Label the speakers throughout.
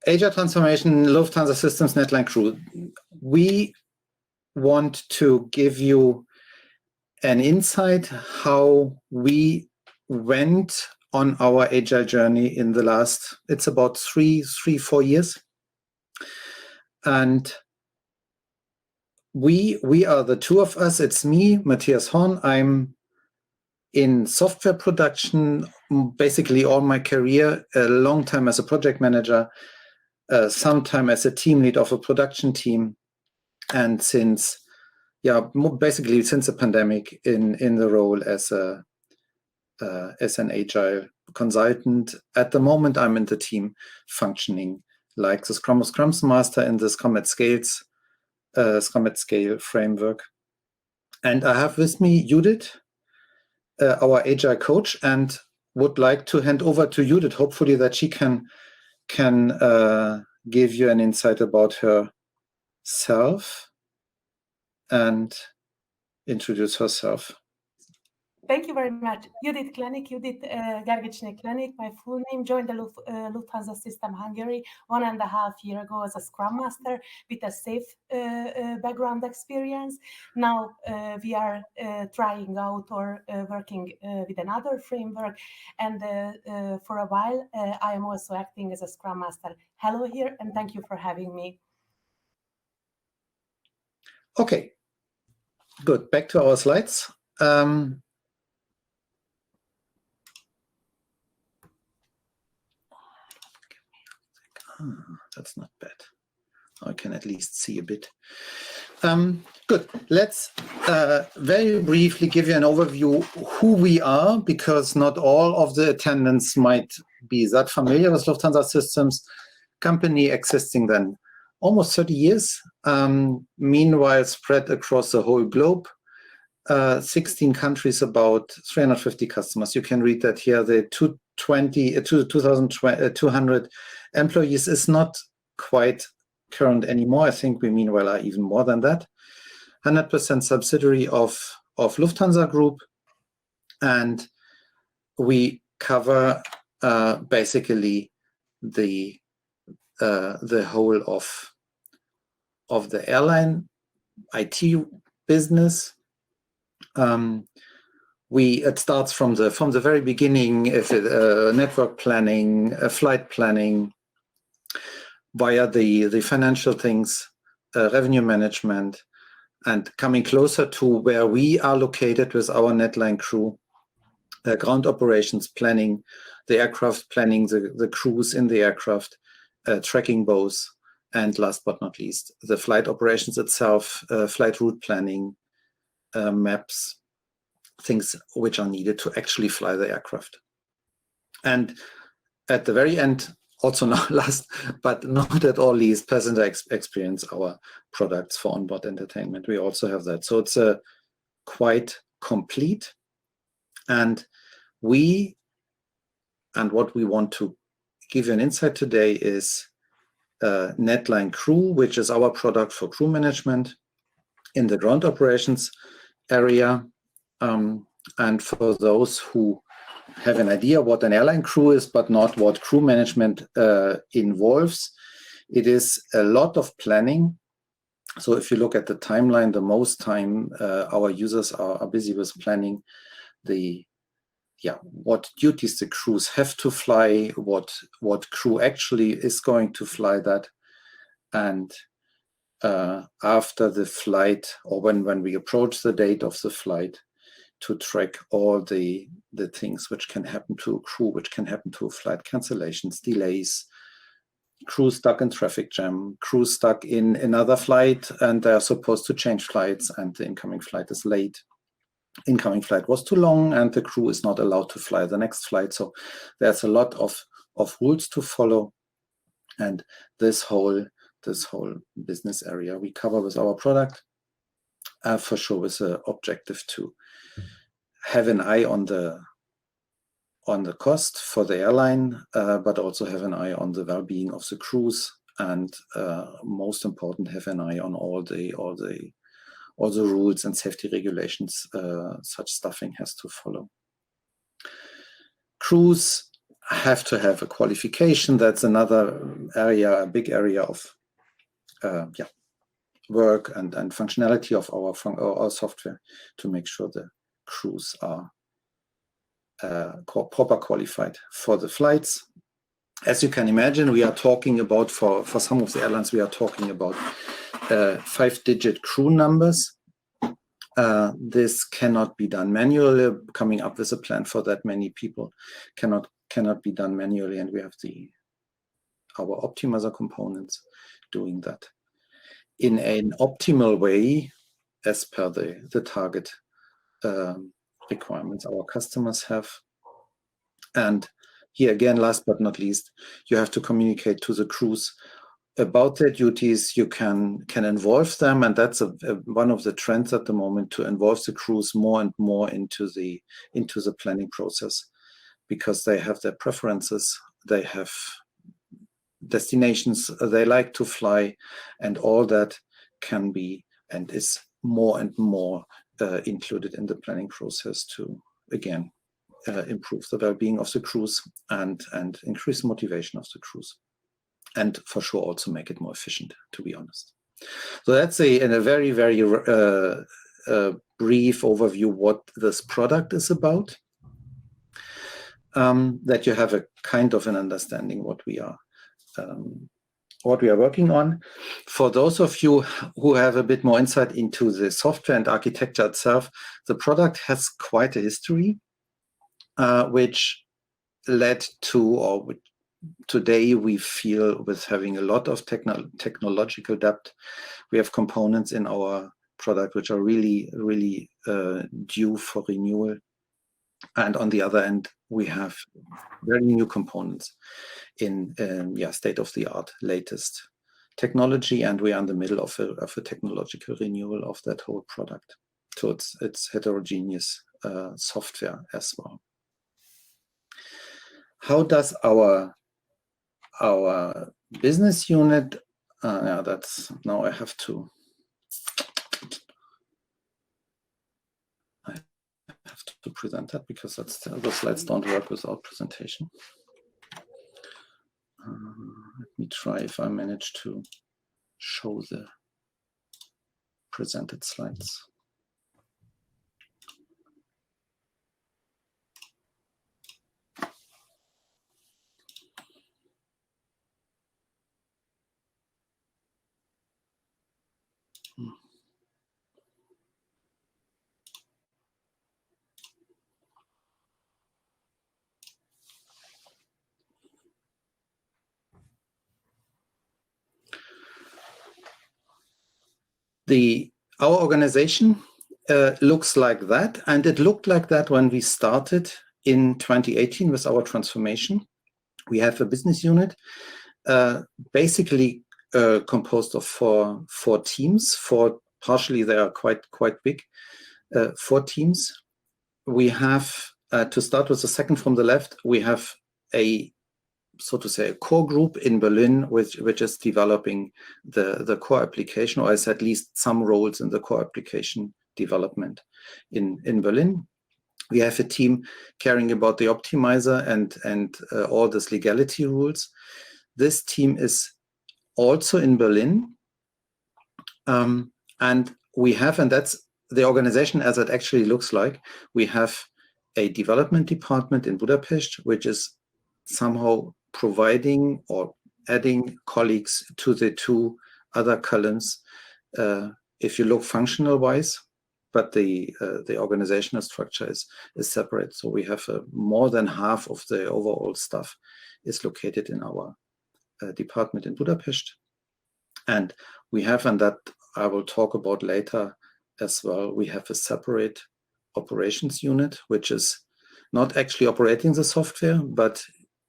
Speaker 1: Agile transformation, Lufthansa Systems, NetLine Crew. We want to give you an insight how we went on our Agile journey in the last, it's about 4 years. And we are the two of us. It's me, Matthias Horn. I'm in software production, basically all my career, a long time as a project manager, sometime as a team lead of a production team. And since, basically since the pandemic in the role as an Agile consultant. At the moment, I'm in the team functioning like the Scrum Master in the Scrum at Scale framework. And I have with me Judit, our Agile coach, and would like to hand over to Judit, hopefully that she can give you an insight about herself and introduce herself.
Speaker 2: Thank you very much. Judit Klenik, Judit Klenik, my full name. Joined the Lufthansa System Hungary 1.5 years ago as a Scrum Master with a safe background experience. Now we are trying out or working with another framework. And for a while, I am also acting as a Scrum Master. Hello here, and thank you for having me.
Speaker 1: Okay, good. Back to our slides. That's not bad. I can at least see a bit. Good. Let's very briefly give you an overview who we are, because not all of the attendants might be that familiar with Lufthansa Systems. Company existing then almost 30 years, meanwhile spread across the whole globe. 16 countries, about 350 customers. You can read that here. The 2,200 employees is not quite current anymore. I think we meanwhile are even more than that. 100% subsidiary of Lufthansa Group, and we cover basically the whole of the airline IT business. It starts from the very beginning, network planning, flight planning, via the financial things, revenue management, and coming closer to where we are located with our NetLine Crew, ground operations planning, the aircraft planning, the crews in the aircraft, tracking both, and last but not least, the flight operations itself, flight route planning, maps, things which are needed to actually fly the aircraft. And at the very end, also not last, but not at all least, passenger experience, our products for onboard entertainment. We also have that. So it's quite complete. And what we want to give you an insight today is NetLine Crew, which is our product for crew management in the ground operations area. And for those who have an idea what an airline crew is, but not what crew management involves, it is a lot of planning. So if you look at the timeline, the most time our users are busy with planning what duties the crews have to fly, what crew actually is going to fly that, and after the flight, or when we approach the date of the flight, to track all the things which can happen to a crew, which can happen to a flight: cancellations, delays, crew stuck in traffic jam, crew stuck in another flight and they're supposed to change flights and the incoming flight is late. Incoming flight was too long and the crew is not allowed to fly the next flight. So there's a lot of rules to follow, and this whole business area we cover with our product, for sure, with the objective to have an eye on the cost for the airline, but also have an eye on the well-being of the crews, and most important, have an eye on all the rules and safety regulations such staffing has to follow. Crews have to have a qualification. That's another area, a big area of work and functionality of our software to make sure the crews are proper qualified for the flights. As you can imagine, we are talking about, for some of the airlines, we are talking about 5-digit crew numbers. This cannot be done manually. Coming up with a plan for that many people cannot be done manually, and we have our optimizer components doing that in an optimal way as per the target requirements our customers have. And here again, last but not least, you have to communicate to the crews about their duties. You can involve them, and that's one of the trends at the moment, to involve the crews more and more into the planning process, because they have their preferences, they have destinations they like to fly, and all that can be and is more and more included in the planning process to, again, improve the well-being of the crews and increase motivation of the crews, and for sure also make it more efficient, to be honest. So that's in a very, very brief overview what this product is about, that you have a kind of an understanding what we are working on. For those of you who have a bit more insight into the software and architecture itself, the product has quite a history, which led to, or today we feel with having a lot of technological depth. We have components in our product which are really, really due for renewal. And on the other end, we have very new components in state-of-the-art, latest technology, and we are in the middle of a technological renewal of that whole product. So it's heterogeneous software as well. How does our business unit? Now I have to present that, because the slides don't work without presentation. Let me try if I manage to show the presented slides. Our organization looks like that, and it looked like that when we started in 2018 with our transformation. We have a business unit, basically composed of four teams. Partially they are quite big. 4 teams. We have, to start with the second from the left, we have a core group in Berlin, which is developing the core application, or has at least some roles in the core application development in Berlin. We have a team caring about the optimizer and all this legality rules. This team is also in Berlin, and we have, and that's the organization as it actually looks like. We have a development department in Budapest, which is somehow providing or adding colleagues to the 2 other columns, if you look functional wise, but the organizational structure is separate. So we have more than half of the overall stuff is located in our department in Budapest. And we have, and that I will talk about later as well, we have a separate operations unit, which is not actually operating the software, but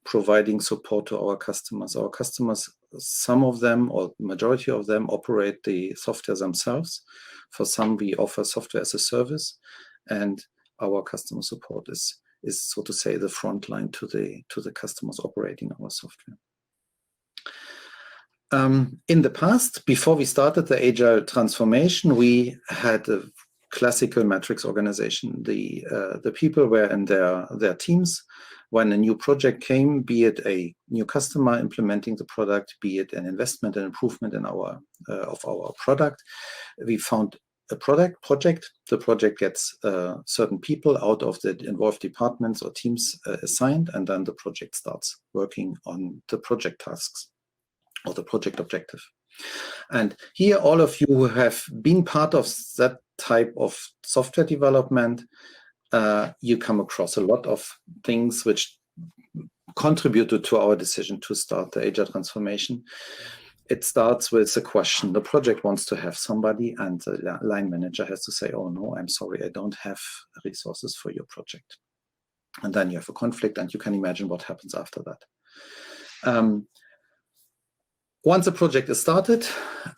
Speaker 1: providing support to our customers. Our customers, some of them, or majority of them, operate the software themselves. For some, we offer software as a service, and our customer support is so to say the front line to the customers operating our software. In the past, before we started the Agile transformation, we had a classical matrix organization. The people were in their teams, when a new project came, be it a new customer implementing the product, be it an investment and improvement in our product, we found a project. The project gets certain people out of the involved departments or teams assigned, and then the project starts working on the project tasks or the project objective. And here, all of you who have been part of that type of software development, you come across a lot of things which contributed to our decision to start the Agile transformation. It starts with a question. The project wants to have somebody, and the line manager has to say, oh no, I'm sorry, I don't have resources for your project. And then you have a conflict, and you can imagine what happens after that. Once a project is started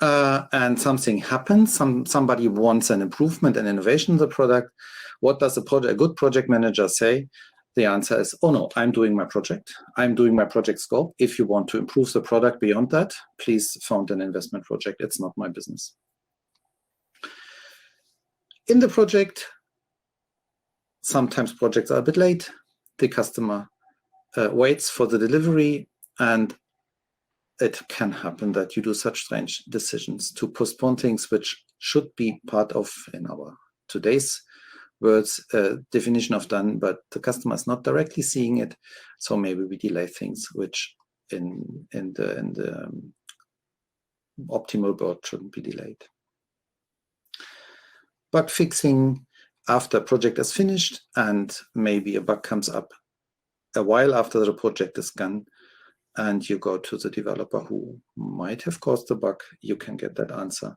Speaker 1: and something happens, somebody wants an improvement and innovation in the product, what does a good project manager say? The answer is, oh no, I'm doing my project. I'm doing my project scope. If you want to improve the product beyond that, please found an investment project. It's not my business. In the project, sometimes projects are a bit late. The customer waits for the delivery, and it can happen that you do such strange decisions to postpone things which should be part of, in our today's words, definition of done, but the customer is not directly seeing it, so maybe we delay things which in the optimal world shouldn't be delayed. Bug fixing after a project is finished, and maybe a bug comes up a while after the project is gone, and you go to the developer who might have caused the bug. You can get that answer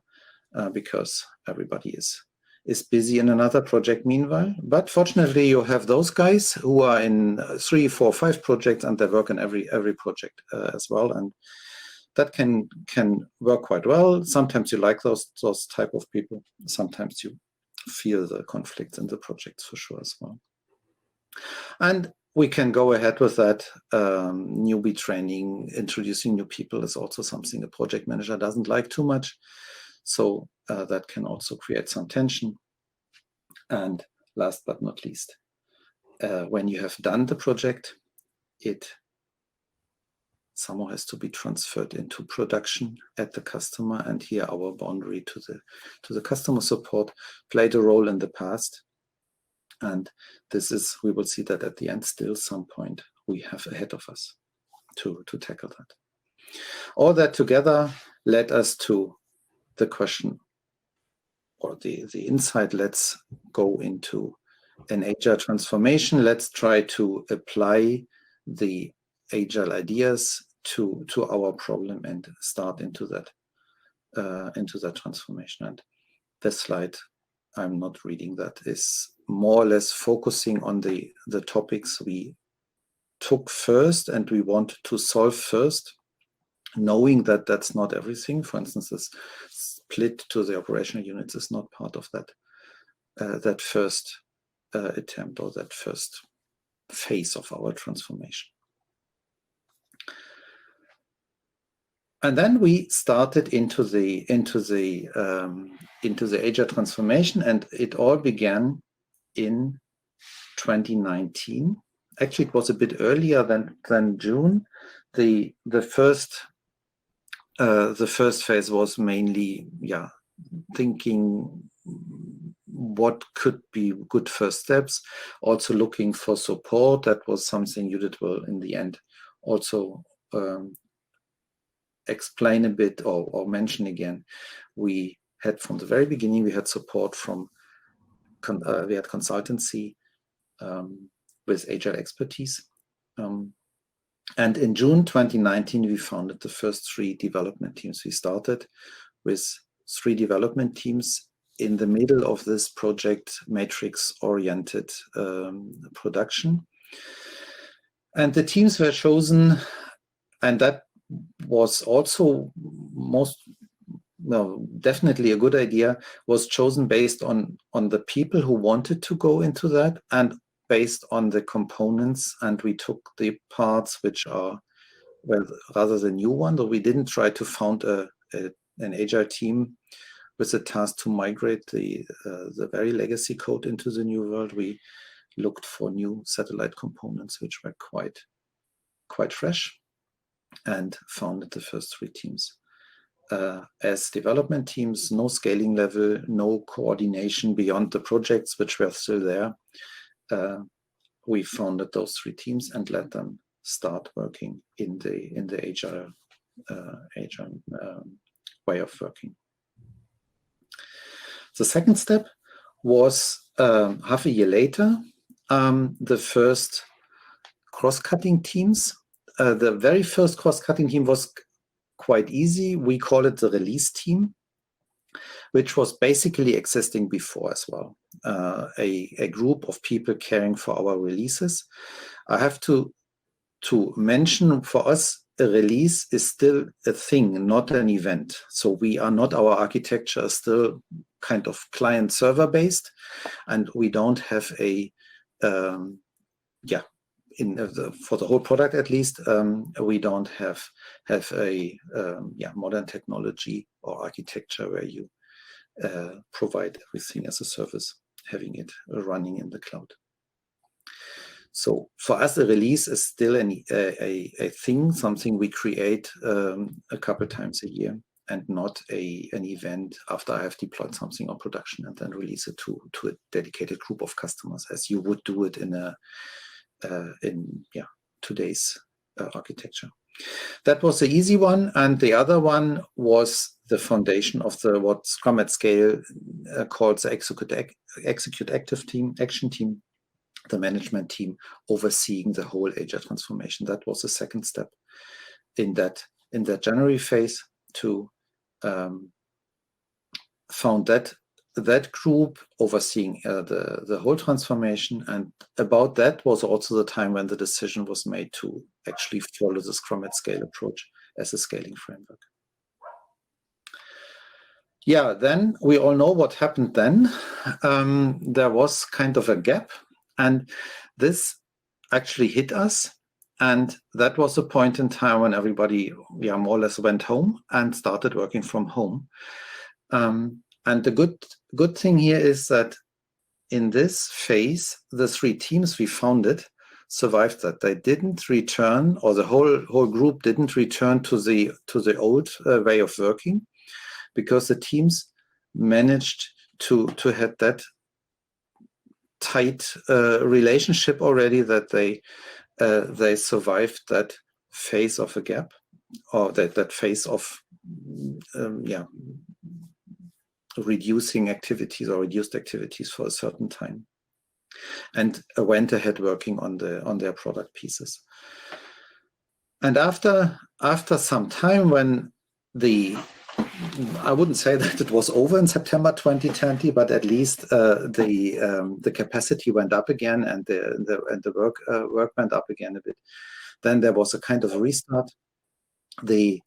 Speaker 1: because everybody is busy in another project meanwhile. But fortunately, you have those guys who are in 3, 4, 5 projects, and they work in every project as well, and that can work quite well. Sometimes you like those type of people. Sometimes you feel the conflicts in the projects for sure as well. And we can go ahead with that. Newbie training, introducing new people is also something a project manager doesn't like too much. So that can also create some tension. And last but not least, when you have done the project, it somehow has to be transferred into production at the customer. And here our boundary to the customer support played a role in the past. And this is, we will see that at the end, still some point we have ahead of us to tackle that. All that together led us to the question, or the insight, let's go into an Agile transformation. Let's try to apply the Agile ideas to our problem and start into that transformation. And this slide, I'm not reading that, is more or less focusing on the topics we took first and we wanted to solve first, knowing that that's not everything. For instance, this split to the operational units is not part of that first attempt or that first phase of our transformation. And then we started into the Agile transformation, and it all began in 2019. Actually, it was a bit earlier than June. The first phase was mainly thinking what could be good first steps, also looking for support. That was something Judit will in the end also explain a bit or mention again. We had from the very beginning, we had support from we had consultancy with Agile expertise. And in June 2019, we founded the first 3 development teams. We started with 3 development teams in the middle of this project matrix-oriented production. And the teams were chosen, and that was also definitely a good idea, was chosen based on the people who wanted to go into that and based on the components. And we took the parts which are, well, rather the new one, though we didn't try to found an Agile team with the task to migrate the very legacy code into the new world. We looked for new satellite components which were quite fresh, and founded the first 3 teams. As development teams, no scaling level, no coordination beyond the projects which were still there. We founded those 3 teams and let them start working in the agile way of working. The second step was half a year later, the first cross-cutting teams. The very first cross-cutting team was quite easy. We call it the release team, which was basically existing before as well. A group of people caring for our releases. I have to mention, for us, a release is still a thing, not an event. So we are not, our architecture is still kind of client-server based, and we don't have a, for the whole product at least, we don't have a modern technology or architecture where you provide everything as a service, having it running in the cloud. So for us, the release is still a thing, something we create a couple times a year, and not an event after I have deployed something on production and then release it to a dedicated group of customers, as you would do it in today's architecture. That was the easy one, and the other one was the foundation of what Scrum at Scale calls the execute active team, action team, the management team overseeing the whole agile transformation. That was the second step in that January phase, to found that group overseeing the whole transformation. And about that was also the time when the decision was made to actually follow the Scrum at Scale approach as a scaling framework. Yeah, then we all know what happened then. There was kind of a gap, and this actually hit us. And that was a point in time when everybody more or less went home and started working from home. And the good thing here is that in this phase, the 3 teams we founded survived that. They didn't return, or the whole group didn't return to the old way of working, because the teams managed to have that tight relationship already, that they survived that phase of a gap, or that phase of reducing activities or reduced activities for a certain time, and went ahead working on their product pieces. And after some time, when I wouldn't say that it was over in September 2020, but at least the capacity went up again, and the work went up again a bit. Then there was a kind of a restart. The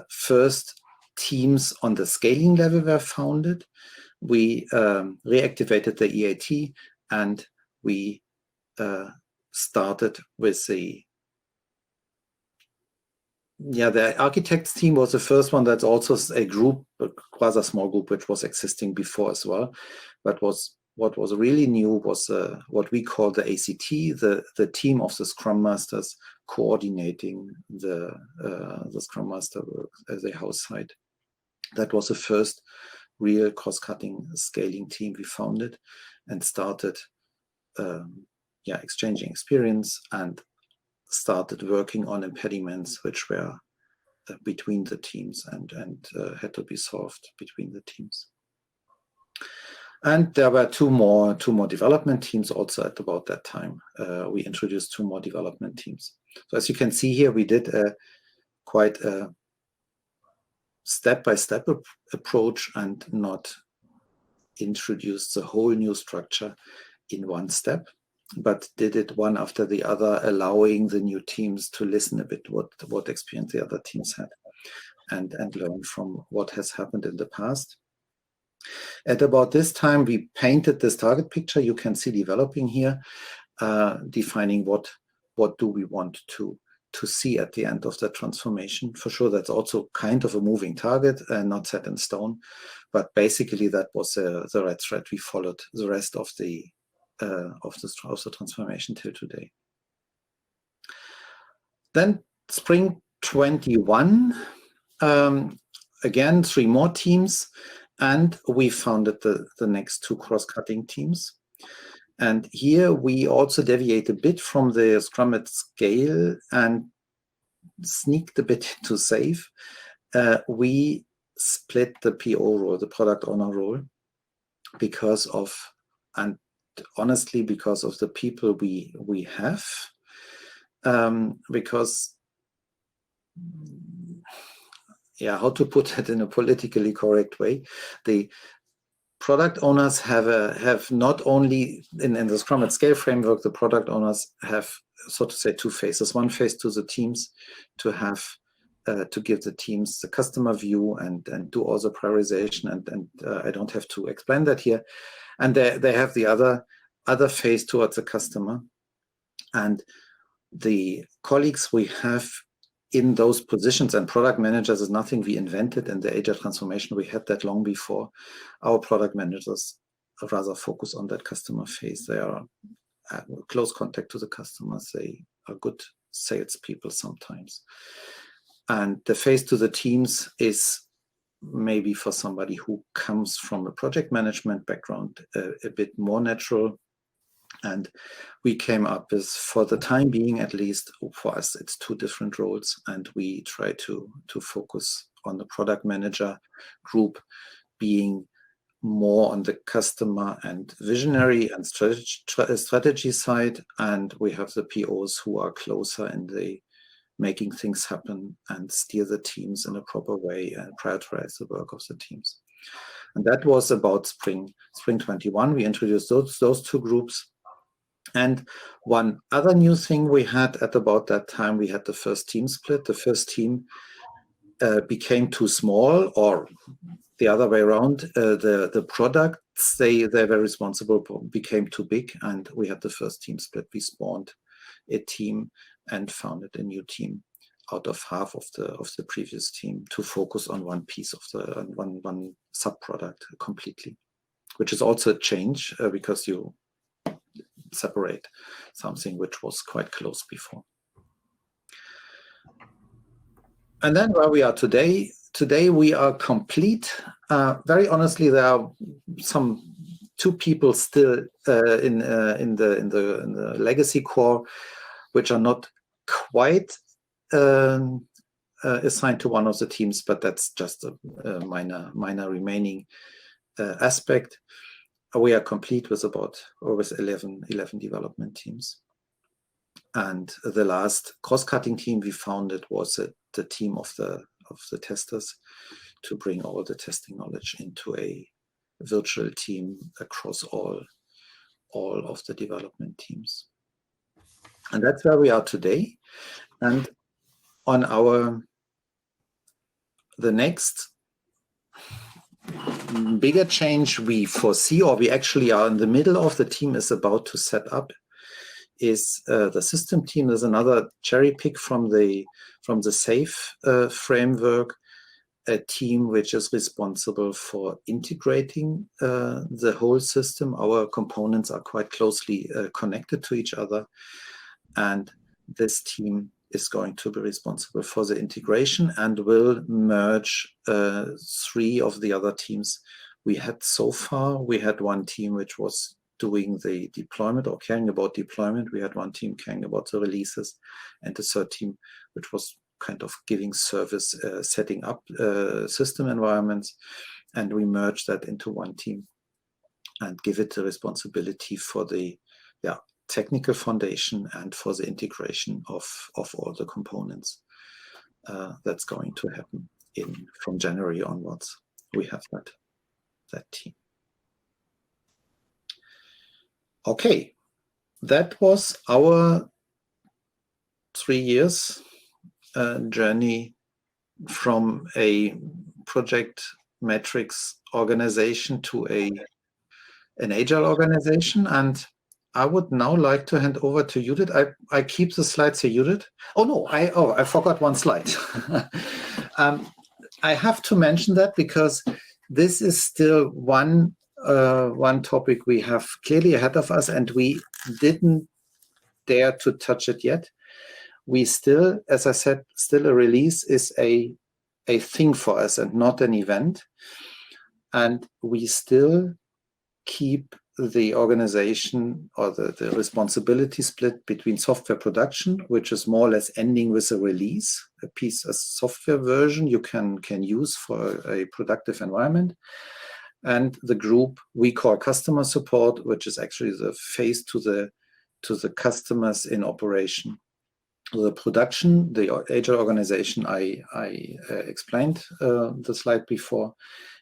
Speaker 1: first teams on the scaling level were founded. We reactivated the EAT, and we started with the architects team was the first one. That's also a group, a rather small group, which was existing before as well. But what was really new was what we call the ACT, the team of the Scrum Masters coordinating the Scrum Master work as a house site. That was the first real cost-cutting scaling team we founded, and started exchanging experience, and started working on impediments which were between the teams and had to be solved between the teams. And there were two more development teams also at about that time. We introduced 2 more development teams. So as you can see here, we did quite a step-by-step approach, and not introduced the whole new structure in one step, but did it one after the other, allowing the new teams to listen a bit what experience the other teams had, and learn from what has happened in the past. At about this time, we painted this target picture you can see developing here, defining what do we want to see at the end of the transformation. For sure, that's also kind of a moving target and not set in stone, but basically that was the red thread we followed the rest of the of the transformation till today. Then Spring 21, again 3 more teams, and we founded the next 2 cross-cutting teams. And here we also deviate a bit from the Scrum at Scale and sneaked a bit into SAFe. We split the PO role, the product owner role, because of, and honestly, because of the people we have. Because, yeah, how to put it in a politically correct way, the product owners have not only in the Scrum at Scale framework, the product owners have, so to say, 2 phases. One phase to the teams to have to give the teams the customer view and do all the prioritization, and I don't have to explain that here. And they have the other phase towards the customer, and the colleagues we have in those positions, and product managers is nothing we invented in the Agile transformation. We had that long before. Our product managers rather focus on that customer phase. They are close contact to the customers. They are good salespeople sometimes. And the phase to the teams is maybe for somebody who comes from a project management background a bit more natural. And we came up with, for the time being at least, for us, it's 2 different roles. And we try to focus on the product manager group being more on the customer and visionary and strategy side. And we have the POs who are closer in the making things happen and steer the teams in a proper way and prioritize the work of the teams. And that was about Spring 21. We introduced those 2 groups. And one other new thing we had at about that time, we had the first team split. The first team became too small, or the other way around. The products they were responsible for became too big, and we had the first team split. We spawned a team and founded a new team out of half of the previous team to focus on one piece of the one sub-product completely, which is also a change because you separate something which was quite close before. And then where we are today we are complete. Very honestly, there are some 2 people still in the legacy core, which are not quite assigned to one of the teams, but that's just a minor remaining aspect. We are complete with about 11 development teams. And the last cross-cutting team we founded was the team of the testers to bring all the testing knowledge into a virtual team across all of the development teams. And that's where we are today. And on the next bigger change we foresee, or we actually are in the middle of, the team is about to set up, is the system team. There's another cherry pick from the SAFe framework, a team which is responsible for integrating the whole system. Our components are quite closely connected to each other, and this team is going to be responsible for the integration and will merge 3 of the other teams we had so far. We had one team which was doing the deployment or caring about deployment. We had one team caring about the releases, and the 3rd team which was kind of giving service, setting up system environments. And we merged that into one team and give it the responsibility for the technical foundation and for the integration of all the components. That's going to happen from January onwards. We have that team. Okay, that was our 3 years journey from a project metrics organization to an Agile organization. And I would now like to hand over to Judit. I keep the slides here, Judit. Oh no, I forgot one slide. I have to mention that because this is still one one topic we have clearly ahead of us, and we didn't dare to touch it yet. We still, as I said, still a release is a thing for us and not an event. And we still keep the organization or the responsibility split between software production, which is more or less ending with a release, a software version you can use for a productive environment, and the group we call customer support, which is actually the face to the customers in operation. The production, the Agile organization I explained the slide before,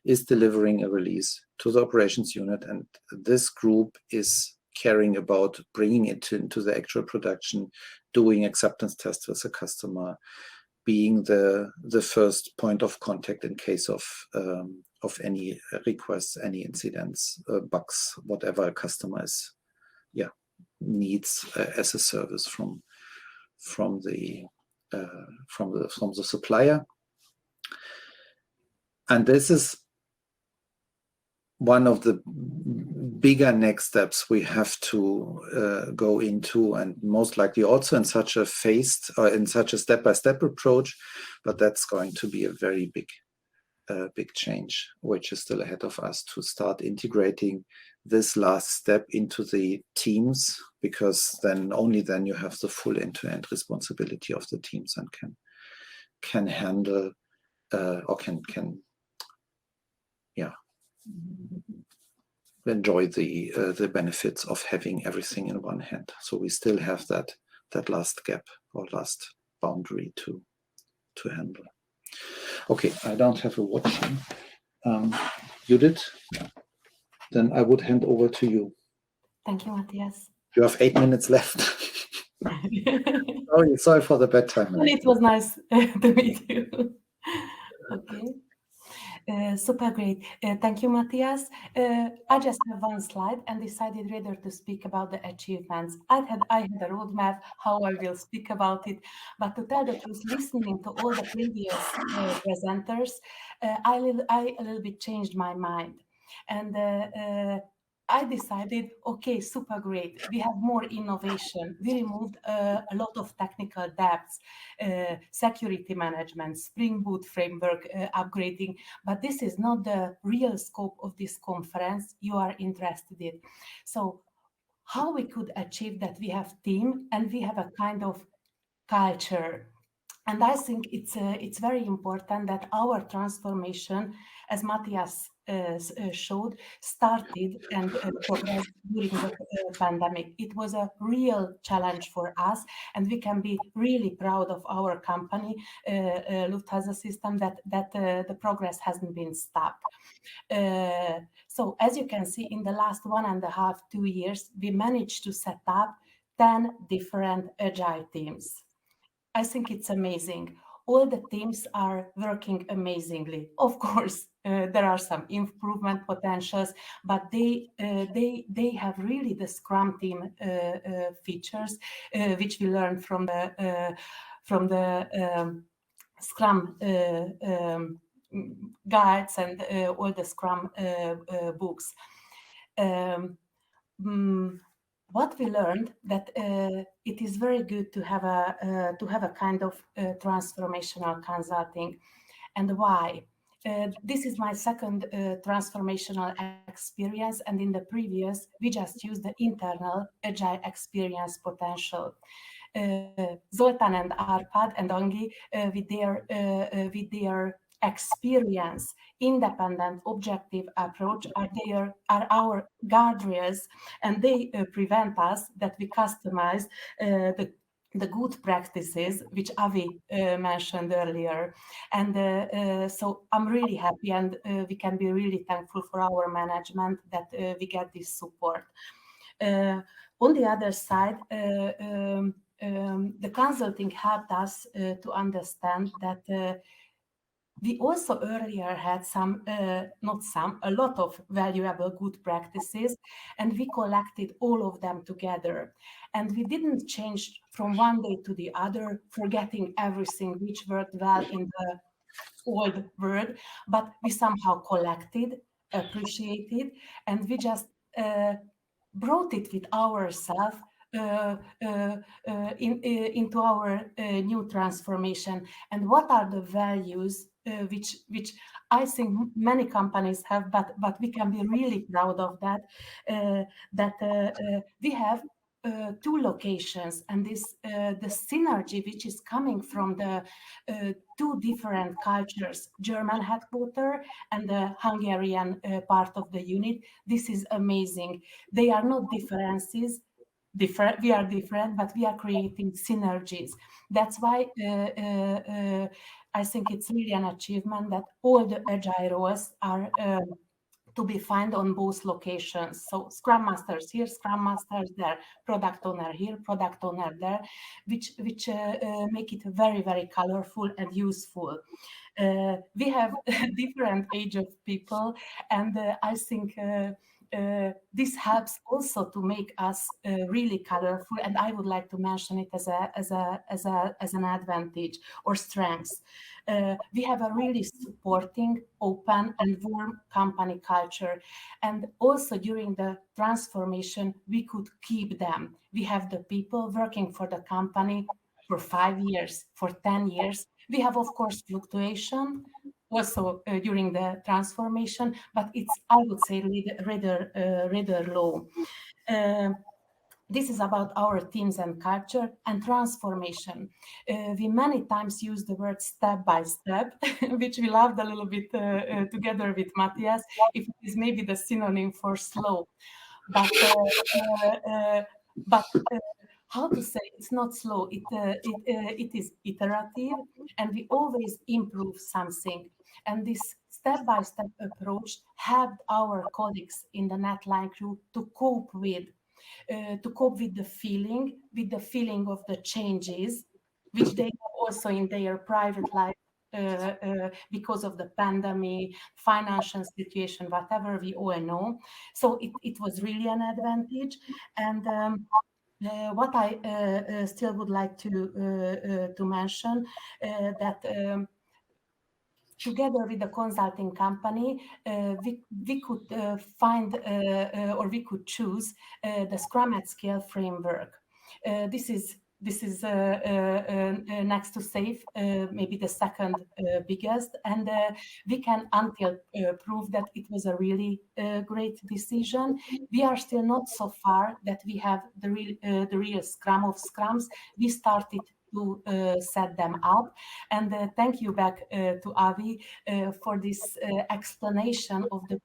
Speaker 1: is delivering a release to the operations unit, and this group is caring about bringing it into the actual production, doing acceptance tests with the customer, being the first point of contact in case of any requests, any incidents, bugs, whatever a customer needs as a service from the supplier. And this is one of the bigger next steps we have to go into, and most likely also in such a phased or in such a step-by-step approach, but that's going to be a very big change, which is still ahead of us, to start integrating this last step into the teams, because only then you have the full end-to-end responsibility of the teams and can handle or can enjoy the benefits of having everything in one hand. So we still have that last gap or last boundary to handle. Okay, I don't have a watch here. Judit, then I would hand over to you.
Speaker 2: Thank you, Matthias.
Speaker 1: You have 8 minutes left. Sorry for the bad time.
Speaker 2: Well, it was nice to meet you. Okay. Super great. Thank you, Matthias. I just have one slide and decided rather to speak about the achievements. I had a roadmap how I will speak about it, but to tell the truth, listening to all the previous presenters, I a little bit changed my mind. And I decided, okay, super great. We have more innovation. We removed a lot of technical debts, security management, Spring Boot framework upgrading, but this is not the real scope of this conference you are interested in. So how we could achieve that? We have team and we have a kind of culture. And I think it's very important that our transformation, as Matthias showed, started and progressed during the pandemic. It was a real challenge for us, and we can be really proud of our company, Lufthansa system, that the progress hasn't been stopped. So as you can see, in the last 1.5, 2 years, we managed to set up 10 different agile teams. I think it's amazing. All the teams are working amazingly. Of course, there are some improvement potentials, but they have really the Scrum team features, which we learned from the Scrum guides and all the Scrum books. What we learned that it is very good to have a kind of transformational consulting, and why? This is my second transformational experience, and in the previous we just used the internal agile experience potential. Zoltán and Arpad and Angi with their experience, independent, objective approach are our guardrails, and they prevent us that we customize the good practices which Avi mentioned earlier. And so I'm really happy, and we can be really thankful for our management that we get this support. On the other side, the consulting helped us to understand that we also earlier had a lot of valuable good practices, and we collected all of them together. And we didn't change from one day to the other, forgetting everything which worked well in the old world, but we somehow collected appreciated, and we just brought it with ourselves into our new transformation. And what are the values which I think many companies have, but we can be really proud of that. We have two locations, and this the synergy which is coming from the two different cultures, German headquarter and the Hungarian part of the unit. This is amazing. They are not differences. We are different, but we are creating synergies. That's why I think it's really an achievement that all the agile roles are to be found on both locations. So Scrum Masters here, Scrum Masters there, Product Owner here, Product Owner there, which make it very, very colorful and useful. We have different age of people, and I think this helps also to make us really colorful. And I would like to mention it as an advantage or strength. We have a really supporting, open, and warm company culture. And also during the transformation, we could keep them. We have the people working for the company for 5 years, for 10 years. We have, of course, fluctuation also during the transformation, but it's, I would say, rather low. This is about our teams and culture and transformation. We many times use the word step by step, which we loved a little bit together with Matthias, if it is maybe the synonym for slow. But how to say, it's not slow, it is iterative, and we always improve something. And this step-by-step approach helped our colleagues in the NetLine crew to cope with the feeling of the changes, which they have also in their private life because of the pandemic, financial situation, whatever we all know. So it was really an advantage. And what I still would like to mention that together with the consulting company, we could find or we could choose the Scrum at Scale framework. This is next to SAFe, maybe the second biggest, and we can until prove that it was a really great decision. We are still not so far that we have the real Scrum of Scrums. We started to set them up, and thank you back to Avi for this explanation of the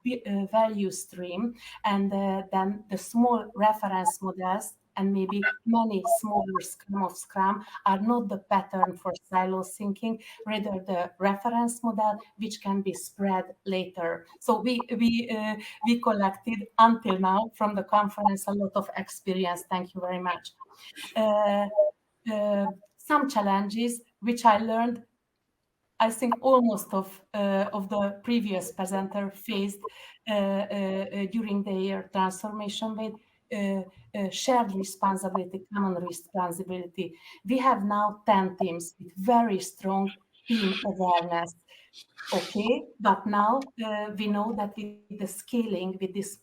Speaker 2: value stream, and then the small reference models and maybe many smaller Scrum of Scrum are not the pattern for silo thinking, rather the reference model, which can be spread later. So we collected until now from the conference a lot of experience. Thank you very much. Some challenges which I learned, I think almost of the previous presenter faced during their transformation with shared responsibility, common responsibility. We have now 10 teams with very strong team awareness. Okay, but now we know that with the scaling, with this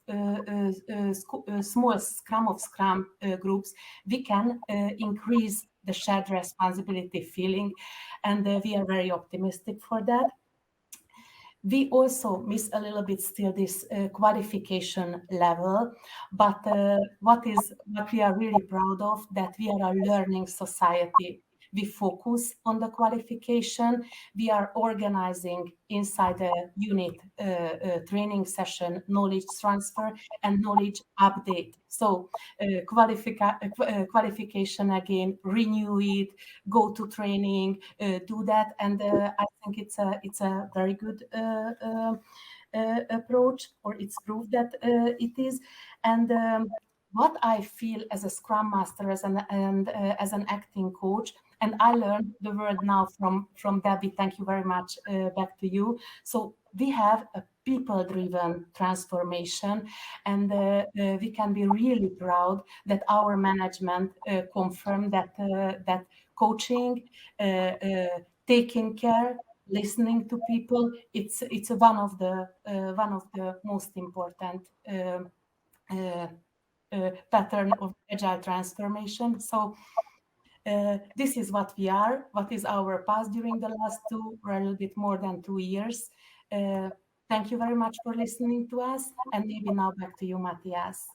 Speaker 2: small Scrum of Scrum groups, we can increase the shared responsibility feeling, and we are very optimistic for that. We also miss a little bit still this qualification level, but what we are really proud of, that we are a learning society. We focus on the qualification. We are organizing inside the unit training session, knowledge transfer and knowledge update. So qualification again, renew it, go to training, do that, and I think it's a very good approach, or it's proof that it is. And what I feel as a Scrum Master, as an acting coach, and I learned the word now from Debbie. Thank you very much. Back to you. So we have a people-driven transformation, and we can be really proud that our management confirmed that coaching, taking care, listening to people. It's one of the most important pattern of agile transformation. So this is what we are. What is our past during the last 2 or a little bit more than 2 years? Thank you very much for listening to us, and maybe now back to you, Matthias.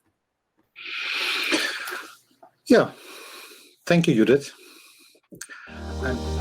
Speaker 1: Yeah, thank you, Judith. And